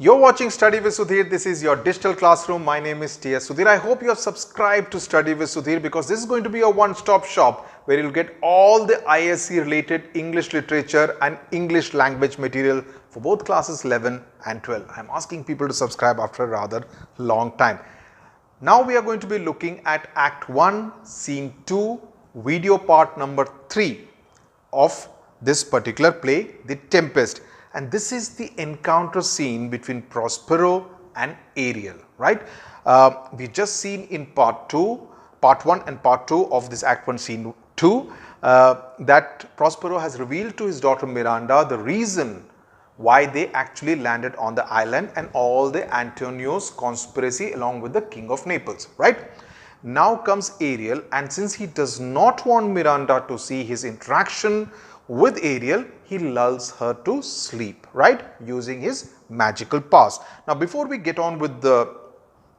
You're watching Study with Sudhir. This is your digital classroom. My name is S Sudhir. I hope you have subscribed to Study with Sudhir because this is going to be a one-stop shop where you'll get all the ISC related English literature and English language material for both classes 11 and 12. I'm asking people to subscribe after a rather long time. Now we are going to be looking at Act 1, Scene 2, video part number 3 of this particular play, The Tempest. And this is the encounter scene between Prospero and Ariel, right? We've just seen in part 1 and part 2 of this Act 1 Scene 2 that Prospero has revealed to his daughter Miranda the reason why they actually landed on the island and all the Antonio's conspiracy along with the King of Naples, right? Now comes Ariel, and since he does not want Miranda to see his interaction with Ariel, he lulls her to sleep, right, using his magical powers. Now before we get on with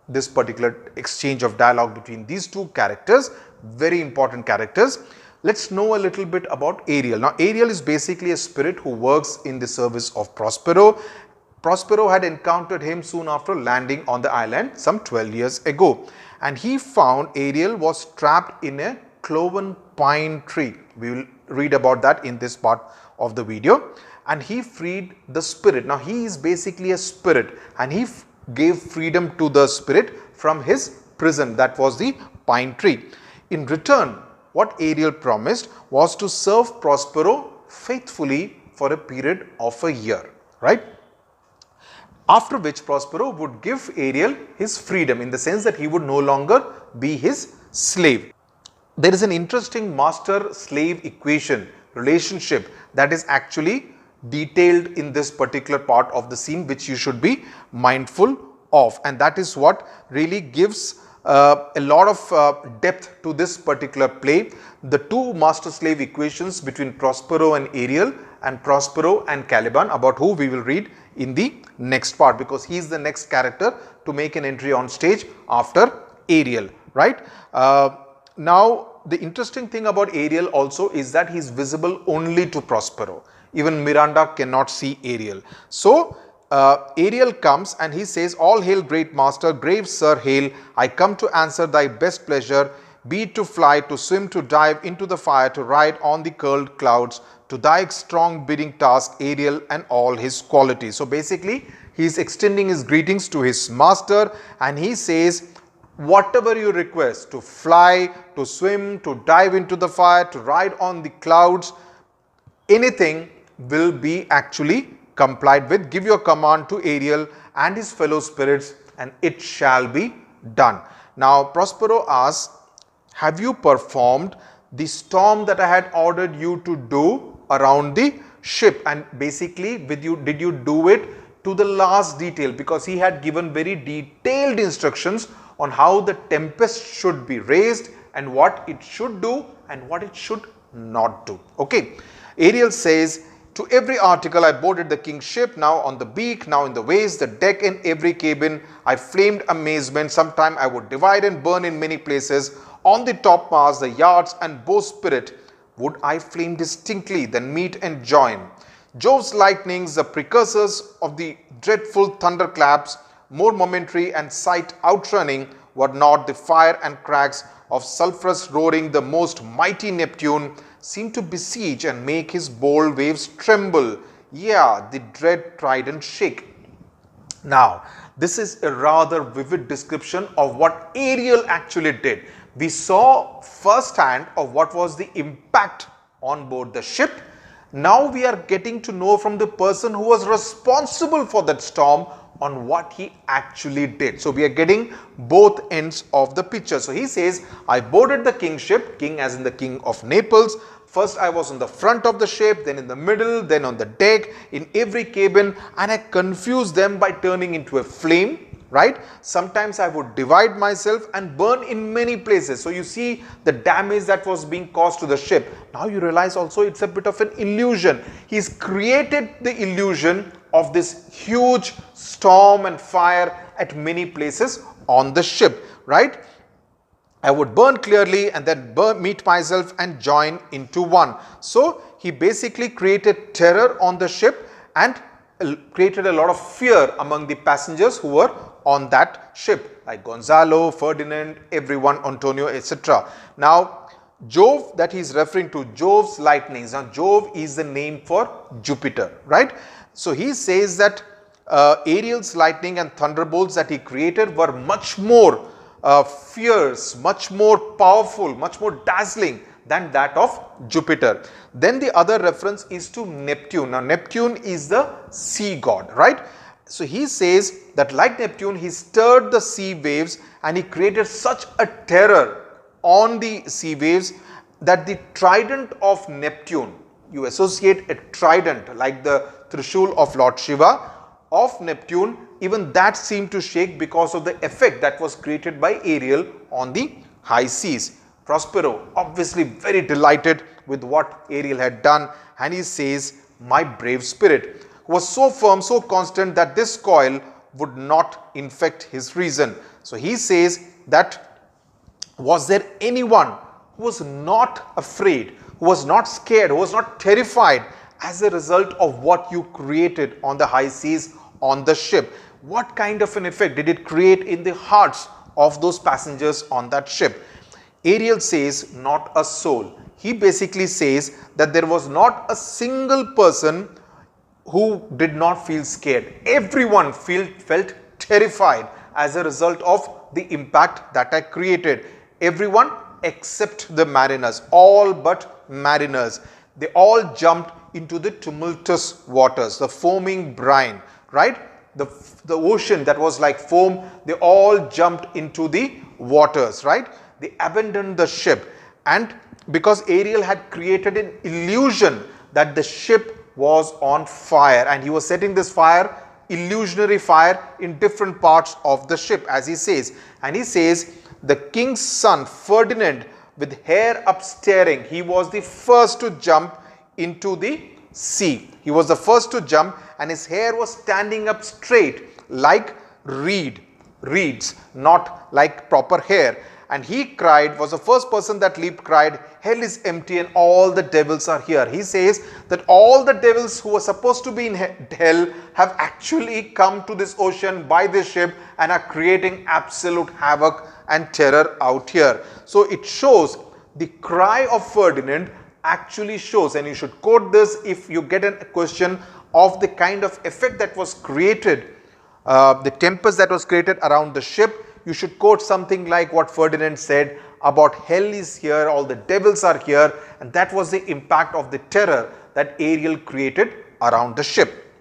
this particular exchange of dialogue between these two characters, very important characters, let's know a little bit about Ariel. Now Ariel is basically a spirit who works in the service of Prospero. Prospero had encountered him soon after landing on the island some 12 years ago, and he found Ariel was trapped in a cloven pine tree. We will read about that in this part of the video. And he freed the spirit. Now he is basically a spirit, and he gave freedom to the spirit from his prison, that was the pine tree. In return, what Ariel promised was to serve Prospero faithfully for a period of a year, right? After which Prospero would give Ariel his freedom, in the sense that he would no longer be his slave. There is an interesting master-slave equation relationship that is actually detailed in this particular part of the scene, which you should be mindful of, and that is what really gives a lot of depth to this particular play. The two master-slave equations between Prospero and Ariel and Prospero and Caliban, about who we will read in the next part, because he is the next character to make an entry on stage after Ariel, right? Now the interesting thing about Ariel also is that he is visible only to Prospero. Even Miranda cannot see Ariel. So Ariel comes and he says, "All hail, great master, brave sir, hail. I come to answer thy best pleasure, be it to fly, to swim, to dive into the fire, to ride on the curled clouds, to thy strong bidding task, Ariel and all his qualities." So basically he is extending his greetings to his master, and he says, whatever you request, to fly, to swim, to dive into the fire, to ride on the clouds, anything will be actually complied with. Give your command to Ariel and his fellow spirits, and it shall be done. Now Prospero asks, have you performed the storm that I had ordered you to do around the ship? And basically, did you do it to the last detail? Because he had given very detailed instructions on how the tempest should be raised and what it should do and what it should not do. Okay. Ariel says, to every article I boarded the king's ship, now on the beak, now in the waist, the deck, and every cabin, I flamed amazement. Sometime I would divide and burn in many places. On the topmast, the yards and bowsprit, would I flame distinctly, then meet and join. Jove's lightnings, the precursors of the dreadful thunderclaps, more momentary and sight outrunning, were not the fire and cracks of sulphurous roaring. The most mighty Neptune seemed to besiege and make his bold waves tremble. Yeah, the dread trident shake. Now, this is a rather vivid description of what Ariel actually did. We saw firsthand of what was the impact on board the ship. Now we are getting to know from the person who was responsible for that storm on what he actually did. So we are getting both ends of the picture. So he says, I boarded the king's ship, king as in the King of Naples. First I was on the front of the ship, then in the middle, then on the deck, in every cabin, and I confused them by turning into a flame, right? Sometimes I would divide myself and burn in many places. So you see the damage that was being caused to the ship. Now you realize also it's a bit of an illusion. He's created the illusion of this huge storm and fire at many places on the ship, right? I would burn clearly and then meet myself and join into one. So he basically created terror on the ship and created a lot of fear among the passengers who were on that ship, like Gonzalo, Ferdinand, everyone, Antonio, etc. Now, Jove that he is referring to, Jove's lightnings. Now, Jove is the name for Jupiter, right? So, he says that Ariel's lightning and thunderbolts that he created were much more fierce, much more powerful, much more dazzling than that of Jupiter. Then the other reference is to Neptune. Now, Neptune is the sea god, right? So, he says that like Neptune, he stirred the sea waves and he created such a terror on the sea waves that the trident of Neptune, you associate a trident like the Trishul of Lord Shiva of Neptune, even that seemed to shake because of the effect that was created by Ariel on the high seas. Prospero obviously very delighted with what Ariel had done, and he says, my brave spirit was so firm, so constant that this coil would not infect his reason. So he says that was there anyone who was not afraid, who was not scared, who was not terrified as a result of what you created on the high seas on the ship? What kind of an effect did it create in the hearts of those passengers on that ship? Ariel says not a soul. He basically says that there was not a single person who did not feel scared. Everyone felt terrified as a result of the impact that I created. Everyone except the mariners, all but mariners. They all jumped into the tumultuous waters, the foaming brine, right? The ocean that was like foam, they all jumped into the waters, right? They abandoned the ship, and because Ariel had created an illusion that the ship was on fire, and he was setting this fire, illusionary fire, in different parts of the ship, as he says. And he says the king's son Ferdinand, with hair upstaring, he was the first to jump into the sea. He was the first to jump, and his hair was standing up straight like reeds, not like proper hair. And he cried, was the first person that leaped, cried, hell is empty and all the devils are here. He says that all the devils who were supposed to be in hell have actually come to this ocean by this ship and are creating absolute havoc and terror out here. So it shows, the cry of Ferdinand actually shows, and you should quote this if you get a question of the kind of effect that was created, the tempest that was created around the ship. You should quote something like what Ferdinand said about hell is here, all the devils are here, and that was the impact of the terror that Ariel created around the ship.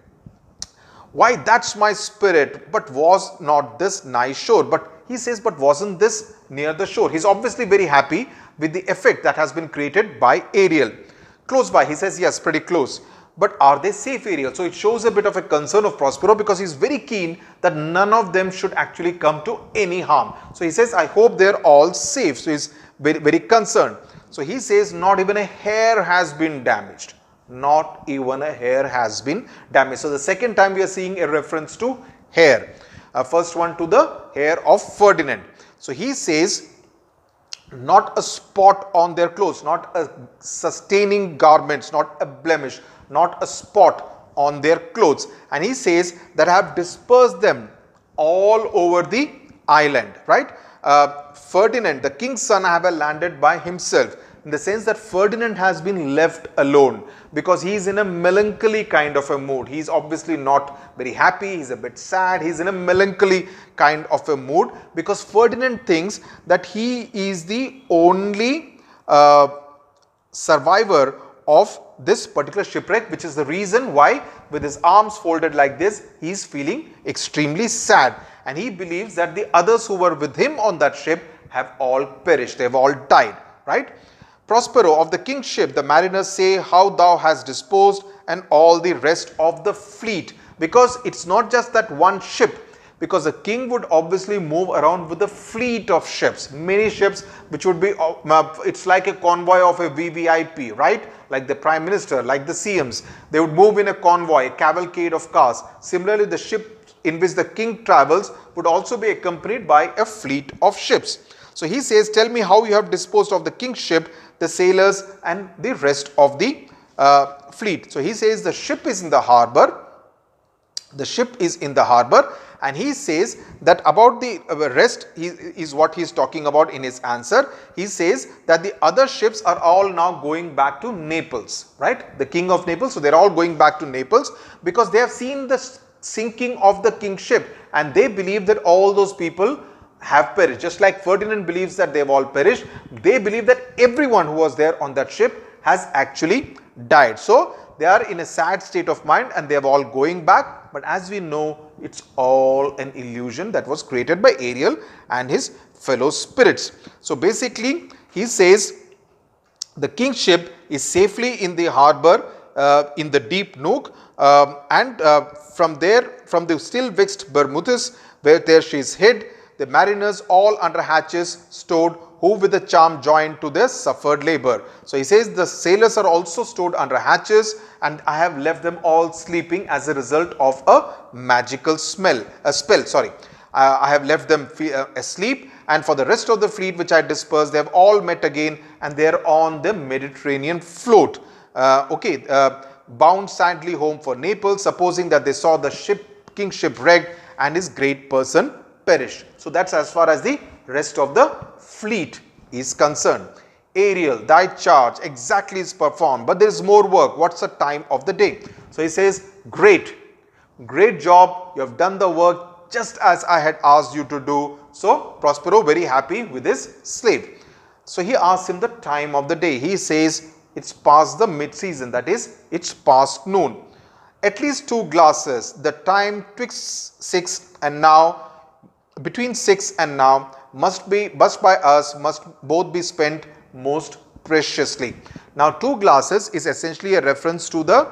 Why, that's my spirit, but was not this nigh shore? But he says, but wasn't this near the shore? He's obviously very happy with the effect that has been created by Ariel. Close by, he says, yes, pretty close. But are they safe, Ariel? So it shows a bit of a concern of Prospero, because he's very keen that none of them should actually come to any harm. So he says, I hope they're all safe. So he's very, very concerned. So he says, not even a hair has been damaged. Not even a hair has been damaged. So the second time we are seeing a reference to hair. First one to the hair of Ferdinand. So he says, not a spot on their clothes, not a sustaining garments, not a blemish, not a spot on their clothes. And he says that I have dispersed them all over the island, right? Ferdinand, the king's son, have landed by himself, in the sense that Ferdinand has been left alone because he is in a melancholy kind of a mood. He is obviously not very happy, he is a bit sad, he is in a melancholy kind of a mood, because Ferdinand thinks that he is the only survivor of this particular shipwreck, which is the reason why, with his arms folded like this, he is feeling extremely sad. And he believes that the others who were with him on that ship have all perished, they have all died, right? Prospero, of the king's ship, the mariners say how thou hast disposed, and all the rest of the fleet. Because it's not just that one ship, because the king would obviously move around with a fleet of ships, many ships, which would be, it's like a convoy of a VVIP, right? Like the prime minister, like the CMs, they would move in a convoy, a cavalcade of cars. Similarly, the ship in which the king travels would also be accompanied by a fleet of ships. So he says, tell me how you have disposed of the king's ship, the sailors and the rest of the fleet. So he says the ship is in the harbor, The ship is in the harbor, and he says that about the rest is what he is talking about in his answer. He says that the other ships are all now going back to Naples, right? The king of Naples. So they are all going back to Naples because they have seen the sinking of the king's ship, and they believe that all those people have perished. Just like Ferdinand believes that they have all perished, they believe that everyone who was there on that ship has actually died. So they are in a sad state of mind and they are all going back. But as we know, it's all an illusion that was created by Ariel and his fellow spirits. So basically, he says the king's ship is safely in the harbor in the deep nook, and from there, from the still vexed Bermuthus, where there she is hid, the mariners all under hatches stowed, who with a charm joined to their suffered labor. So he says the sailors are also stored under hatches, and I have left them all sleeping as a result of a magical spell. I have left them asleep, and for the rest of the fleet which I dispersed, they have all met again, and they are on the Mediterranean float. Bound sadly home for Naples, supposing that they saw the king's ship wrecked and his great person perished. So that's as far as the rest of the fleet is concerned. Ariel, thy charge exactly is performed, but there is more work. What's the time of the day? So he says, great job, you have done the work just as I had asked you to do. So Prospero very happy with his slave. So he asks him the time of the day. He says it's past the mid-season, that is, it's past noon. At least 2 glasses, the time twixt 6 and now, between 6 and now, must by us must both be spent most preciously. Now 2 glasses is essentially a reference to the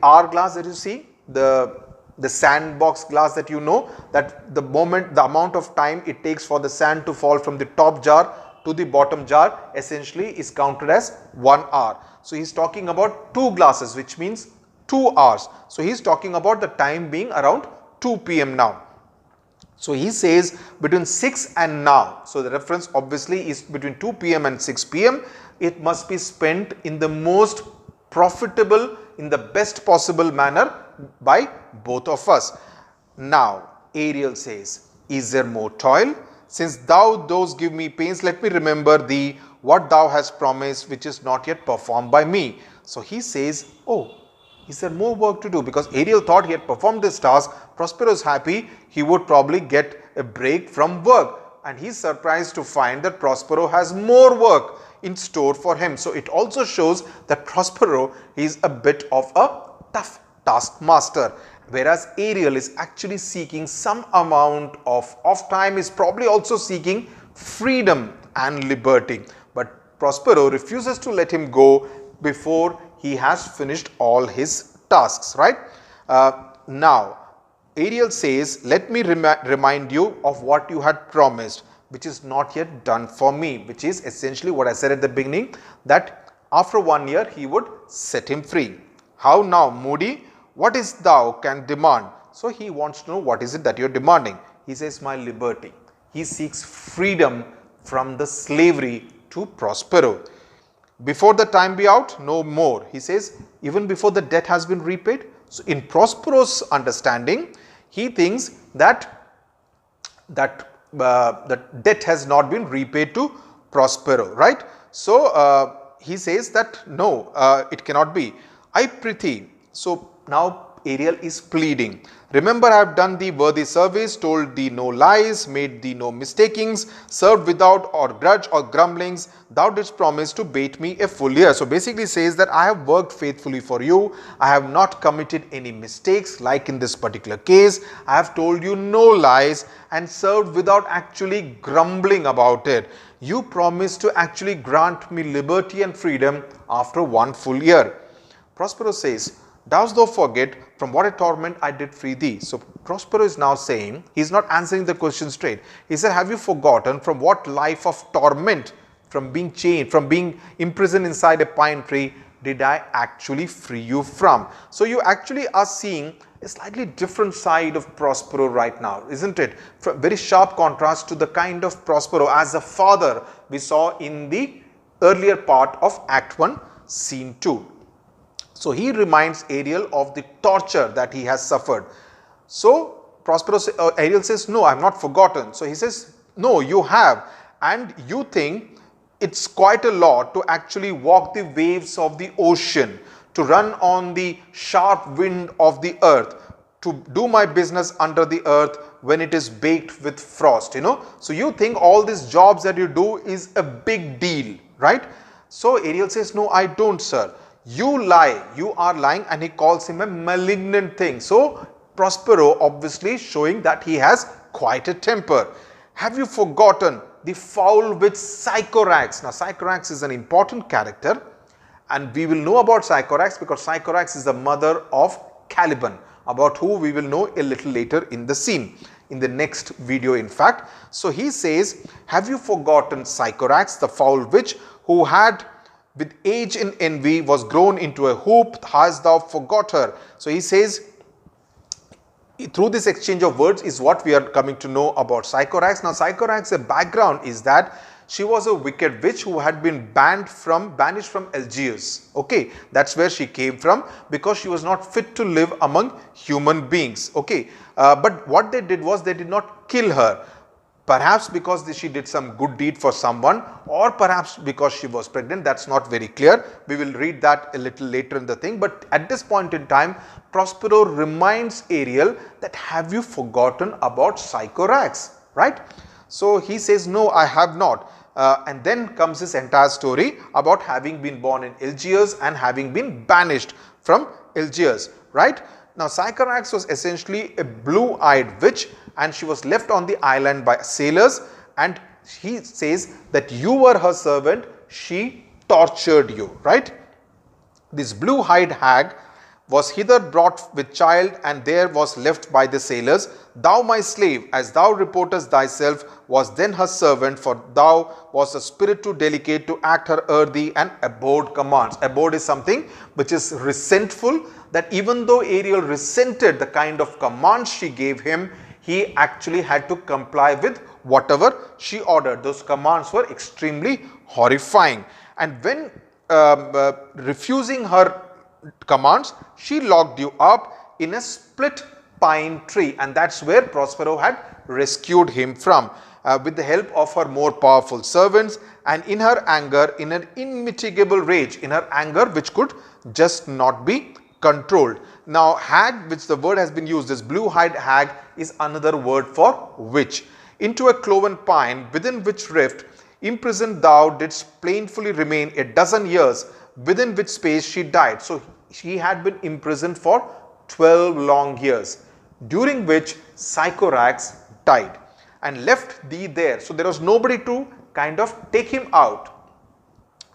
hourglass that you see, the sandbox glass that you know, that the amount of time it takes for the sand to fall from the top jar to the bottom jar essentially is counted as 1 hour. So he is talking about 2 glasses, which means 2 hours. So he is talking about the time being around 2 p.m. now. So he says between 6 and now. So the reference obviously is between 2 p.m. and 6 p.m. It must be spent in the most profitable, in the best possible manner by both of us. Now Ariel says, is there more toil? Since thou dost give me pains, let me remember thee what thou hast promised, which is not yet performed by me. So he says, oh, is there more work to do? Because Ariel thought he had performed this task. Prospero is happy, he would probably get a break from work, and he is surprised to find that Prospero has more work in store for him. So it also shows that Prospero is a bit of a tough taskmaster, whereas Ariel is actually seeking some amount of time, is probably also seeking freedom and liberty. But Prospero refuses to let him go before he has finished all his tasks, right? Now Ariel says, let me remind you of what you had promised, which is not yet done for me, which is essentially what I said at the beginning, that after 1 year he would set him free. How now, moody? What is thou can demand? So he wants to know what is it that you are demanding. He says, my liberty. He seeks freedom from the slavery to Prospero. Before the time be out, no more. He says, even before the debt has been repaid. So in Prospero's understanding, he thinks that the debt has not been repaid to Prospero, right? So he says that no, it cannot be. I prithee. So now Ariel is pleading. Remember, I have done thee worthy service, told thee no lies, made thee no mistakings, served without or grudge or grumblings. Thou didst promise to bait me a full year. So basically says that I have worked faithfully for you. I have not committed any mistakes like in this particular case. I have told you no lies and served without actually grumbling about it. You promised to actually grant me liberty and freedom after 1 full year. Prospero says, dost thou forget from what a torment I did free thee? So Prospero is now saying, he is not answering the question straight. He said, have you forgotten from what life of torment, from being chained, from being imprisoned inside a pine tree, did I actually free you from? So you actually are seeing a slightly different side of Prospero right now, isn't it? Very sharp contrast to the kind of Prospero as a father we saw in the earlier part of Act 1, Scene 2. So he reminds Ariel of the torture that he has suffered. So Ariel says, no, I have not forgotten. So he says, no, you have, and you think it's quite a lot to actually walk the waves of the ocean, to run on the sharp wind of the earth, to do my business under the earth when it is baked with frost, So you think all these jobs that you do is a big deal, right? So Ariel says, no, I don't, sir. You lie, you are lying, and he calls him a malignant thing. So Prospero obviously showing that he has quite a temper. Have you forgotten the foul witch Sycorax? Now Sycorax is an important character, and we will know about Sycorax because Sycorax is the mother of Caliban, about who we will know a little later in the scene, in the next video in fact. So he says, have you forgotten Sycorax, the foul witch, who had with age and envy was grown into a hoop, hast thou forgot her? So he says, through this exchange of words is what we are coming to know about Sycorax. Now Sycorax's background is that she was a wicked witch who had been banished from Algiers. Okay, that's where she came from, because she was not fit to live among human beings. Okay, but what they did was they did not kill her. Perhaps because she did some good deed for someone, or perhaps because she was pregnant. That's not very clear. We will read that a little later in the thing. But at this point in time, Prospero reminds Ariel that, have you forgotten about Sycorax, right? So he says, no, I have not. And then comes this entire story about having been born in Algiers and having been banished from Algiers, right? Now Sycorax was essentially a blue-eyed witch, and she was left on the island by sailors, and he says that you were her servant, she tortured you, right? This blue-eyed hag was hither brought with child, and there was left by the sailors. Thou, my slave, as thou reportest thyself, was then her servant, for thou was a spirit too delicate to act her earthy, and abhorred commands. Abhorred is something which is resentful, that even though Ariel resented the kind of commands she gave him, he actually had to comply with whatever she ordered. Those commands were extremely horrifying, and when refusing her commands, she locked you up in a split pine tree, and that's where Prospero had rescued him from, with the help of her more powerful servants, and in her anger, in an unmitigable rage, in her anger which could just not be controlled. Now hag, which the word has been used, this blue-eyed hag, is another word for witch. Into a cloven pine, within which rift imprisoned thou didst plainfully remain a dozen years, within which space she died. So she had been imprisoned for 12 long years, during which Sycorax died and left thee there. So there was nobody to kind of take him out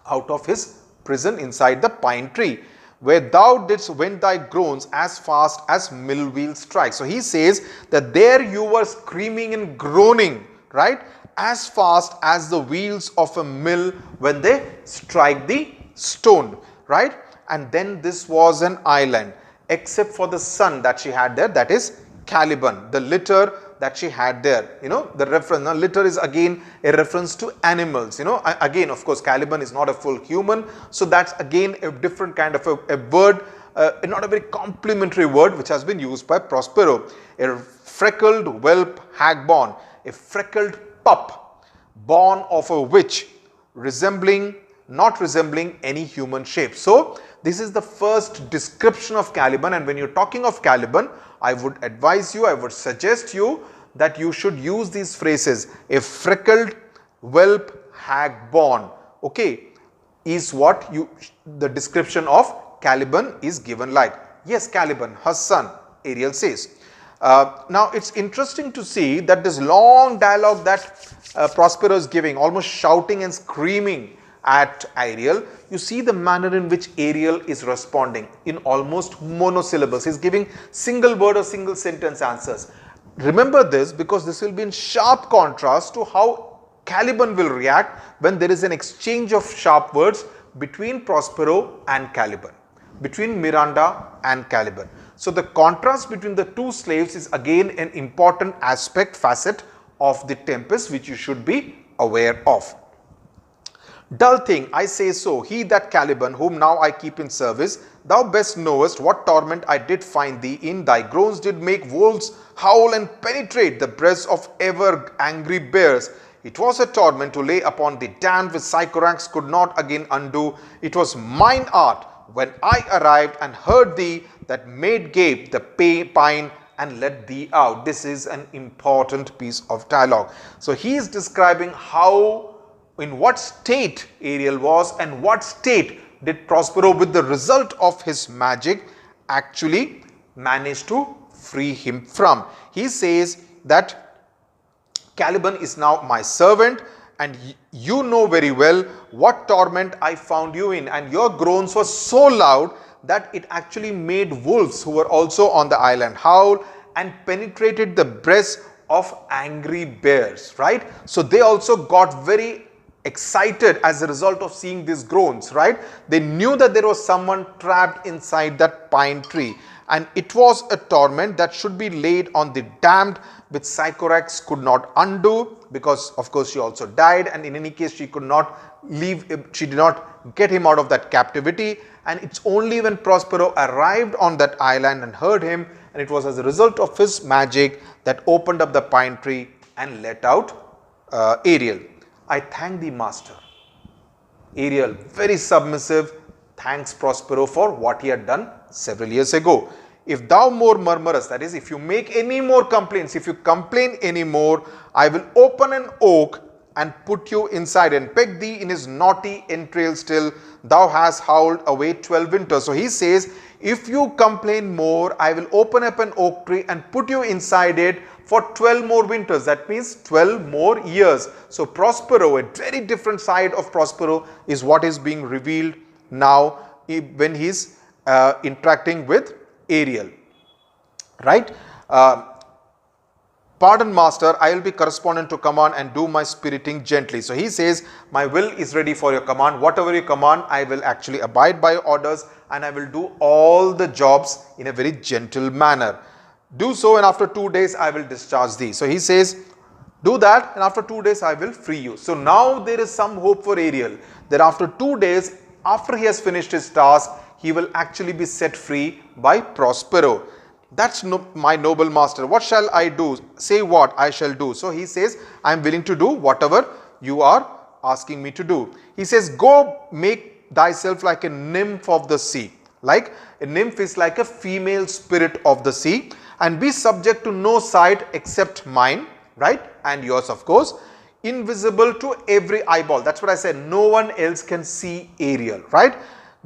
of his prison inside the pine tree, where thou didst vent thy groans as fast as mill wheel strikes. So he says that there you were screaming and groaning, right, as fast as the wheels of a mill when they strike the stone, right? And then this was an island, except for the son that she had there, that is Caliban, the litter that she had there. The reference, now litter is again a reference to animals. Again, of course, Caliban is not a full human, so that's again a different kind of a word, not a very complimentary word, which has been used by Prospero. A freckled whelp hag born, a freckled pup born of a witch, not resembling any human shape. So this is the first description of Caliban, and when you're talking of Caliban, I would advise you, I would suggest you that you should use these phrases. A freckled whelp hag born, okay, is what the description of Caliban is given like. Yes, Caliban, her son, Ariel says. Now it's interesting to see that this long dialogue that Prospero is giving, almost shouting and screaming at Ariel, you see the manner in which Ariel is responding in almost monosyllables. He is giving single word or single sentence answers. Remember this, because this will be in sharp contrast to how Caliban will react when there is an exchange of sharp words between Prospero and Caliban, between Miranda and Caliban. So the contrast between the two slaves is again an important facet of the Tempest, which you should be aware of. Dull thing, I say so, he that Caliban, whom now I keep in service, thou best knowest what torment I did find thee in. Thy groans did make wolves howl and penetrate the breasts of ever angry bears. It was a torment to lay upon the damned which Sycorax could not again undo. It was mine art, when I arrived and heard thee, that made gape the pine and let thee out. This is an important piece of dialogue. So he is describing how, in what state Ariel was and what state did Prospero, with the result of his magic, actually manage to free him from. He says that Caliban is now my servant, and you know very well what torment I found you in, and your groans were so loud that it actually made wolves who were also on the island howl and penetrated the breasts of angry bears, right? So they also got very excited as a result of seeing these groans, right? They knew that there was someone trapped inside that pine tree, and it was a torment that should be laid on the damned, which Sycorax could not undo, because of course she also died, and in any case she could not leave, she did not get him out of that captivity. And it's only when Prospero arrived on that island and heard him, and it was as a result of his magic that opened up the pine tree and let out Ariel. I thank thee, master. Ariel, very submissive, thanks Prospero for what he had done several years ago. If thou more murmurest, that is, if you make any more complaints, if you complain any more, I will open an oak and put you inside and peg thee in his naughty entrails till thou hast howled away 12 winters. So he says, if you complain more, I will open up an oak tree and put you inside it for 12 more winters. That means 12 more years. So Prospero, a very different side of Prospero, is what is being revealed now when he is interacting with Ariel, right? Pardon, master, I will be correspondent to command and do my spiriting gently. So he says, my will is ready for your command. Whatever you command, I will actually abide by your orders, and I will do all the jobs in a very gentle manner. Do so, and after 2 days I will discharge thee. So he says, do that, and after 2 days I will free you. So now there is some hope for Ariel, that after 2 days, after he has finished his task, he will actually be set free by Prospero. That's my noble master. What shall I do? Say what I shall do. So he says, I am willing to do whatever you are asking me to do. He says, go make thyself like a nymph of the sea. Like a nymph is like a female spirit of the sea, and be subject to no sight except mine, right? And yours, of course. Invisible to every eyeball. That's what I said. No one else can see Ariel, right?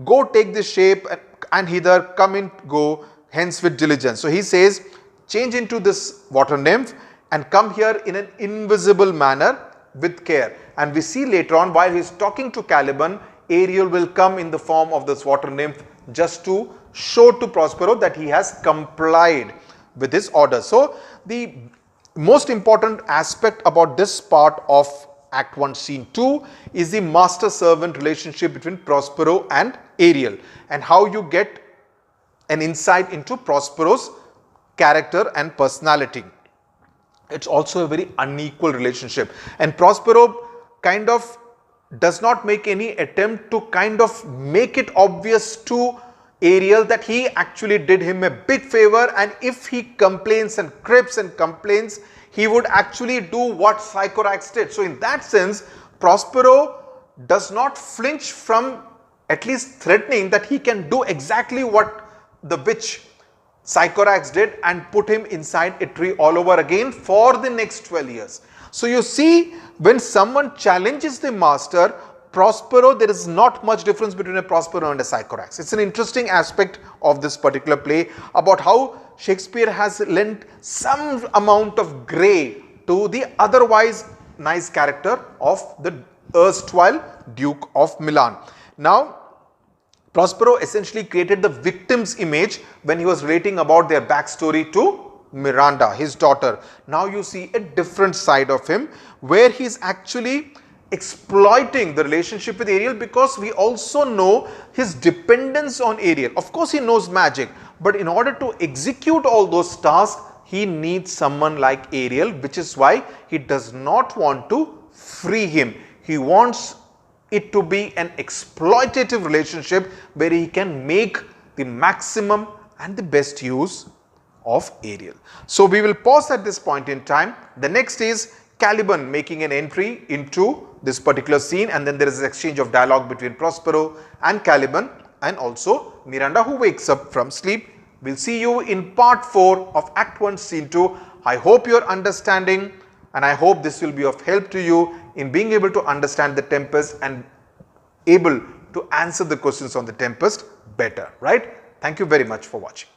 Go take this shape and hither, come in, go hence with diligence. So he says, change into this water nymph and come here in an invisible manner with care. And we see later on, while he is talking to Caliban, Ariel will come in the form of this water nymph just to show to Prospero that he has complied with his order. So the most important aspect about this part of Act 1 Scene 2 is the master-servant relationship between Prospero and Ariel, and how you get an insight into Prospero's character and personality. It's also a very unequal relationship, and Prospero kind of does not make any attempt to kind of make it obvious to Ariel that he actually did him a big favor, and if he complains and cribs and complains, he would actually do what Sycorax did. So in that sense, Prospero does not flinch from at least threatening that he can do exactly what the witch Sycorax did and put him inside a tree all over again for the next 12 years. So you see, when someone challenges the master, Prospero, there is not much difference between a Prospero and a Sycorax. It's an interesting aspect of this particular play about how Shakespeare has lent some amount of grey to the otherwise nice character of the erstwhile Duke of Milan. Now, Prospero essentially created the victim's image when he was relating about their backstory to Miranda, his daughter. Now you see a different side of him where he is actually exploiting the relationship with Ariel, because we also know his dependence on Ariel. Of course, he knows magic, but in order to execute all those tasks, he needs someone like Ariel, which is why he does not want to free him. He wants it to be an exploitative relationship where he can make the maximum and the best use of Ariel. So we will pause at this point in time. The next is Caliban making an entry into this particular scene, and then there is an exchange of dialogue between Prospero and Caliban, and also Miranda, who wakes up from sleep. We'll see you in part 4 of Act 1 Scene 2. I hope you are understanding, and I hope this will be of help to you in being able to understand the Tempest and able to answer the questions on the Tempest better, right? Thank you very much for watching.